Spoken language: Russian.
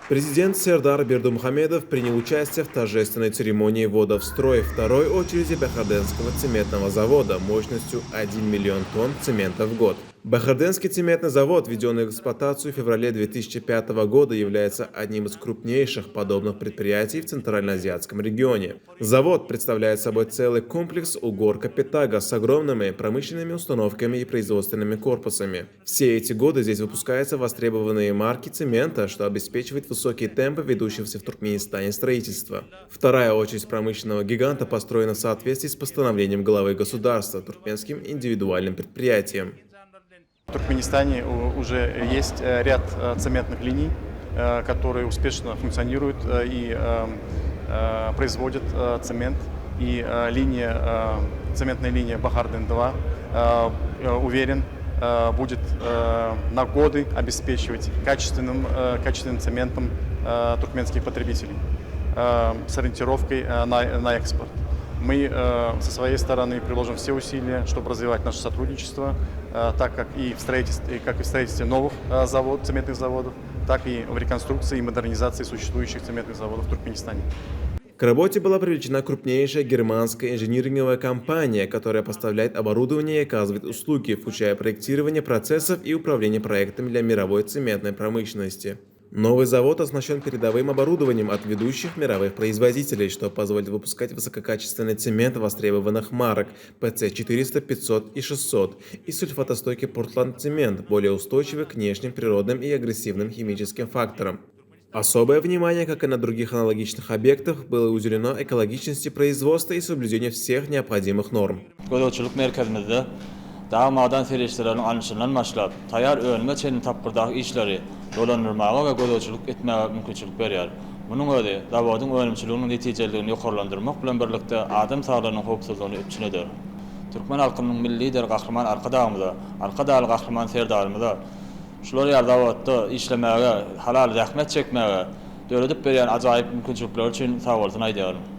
Президент Сердар Бердымухамедов принял участие в торжественной церемонии ввода в строй второй очереди Бахарденского цементного завода мощностью 1 миллион тонн цемента в год. Бахарденский цементный завод, введенный в эксплуатацию в феврале 2005 года, является одним из крупнейших подобных предприятий в Центральноазиатском регионе. Завод представляет собой целый комплекс Угор-Капитага с огромными промышленными установками и производственными корпусами. Все эти годы здесь выпускаются востребованные марки цемента, что обеспечивает высокие темпы ведущегося в Туркменистане строительства. Вторая очередь промышленного гиганта построена в соответствии с постановлением главы государства туркменским индивидуальным предприятием. В Туркменистане уже есть ряд цементных линий, которые успешно функционируют и производят цемент. И цементная линия Бахарден-2, уверен, будет на годы обеспечивать качественным цементом туркменских потребителей с ориентировкой на экспорт. Мы со своей стороны приложим все усилия, чтобы развивать наше сотрудничество, так как и в строительстве новых цементных заводов, так и в реконструкции и модернизации существующих цементных заводов в Туркменистане. К работе была привлечена крупнейшая германская инжиниринговая компания, которая поставляет оборудование и оказывает услуги, включая проектирование процессов и управление проектами для мировой цементной промышленности. Новый завод оснащен передовым оборудованием от ведущих мировых производителей, что позволит выпускать высококачественный цемент востребованных марок PC400, 500 и 600 и сульфатостойкий Портланд-цемент, более устойчивый к внешним природным и агрессивным химическим факторам. Особое внимание, как и на других аналогичных объектах, было уделено экологичности производства и соблюдению всех необходимых норм. Daha madan serişlerin anışından başlap, tayar ölme çenin tapırdaq işleri dolandırmağa ve gözölçülük etmeye mümkünçülük berýär. Bunun öde zavodun ölümçülüğünün neticeligini ýokarlandyrmak bilen birlikde adam sağlığının howpsuzlygyny üçineder. Türkmen halkynyň milli lider gahryman arka daly gahryman serdarymyza şular ýar zawodda işlemäge, halal zähmet çekmäge döredip berýän ajaýyp mümkünçilikler üçin sag bolsun aýdýarym.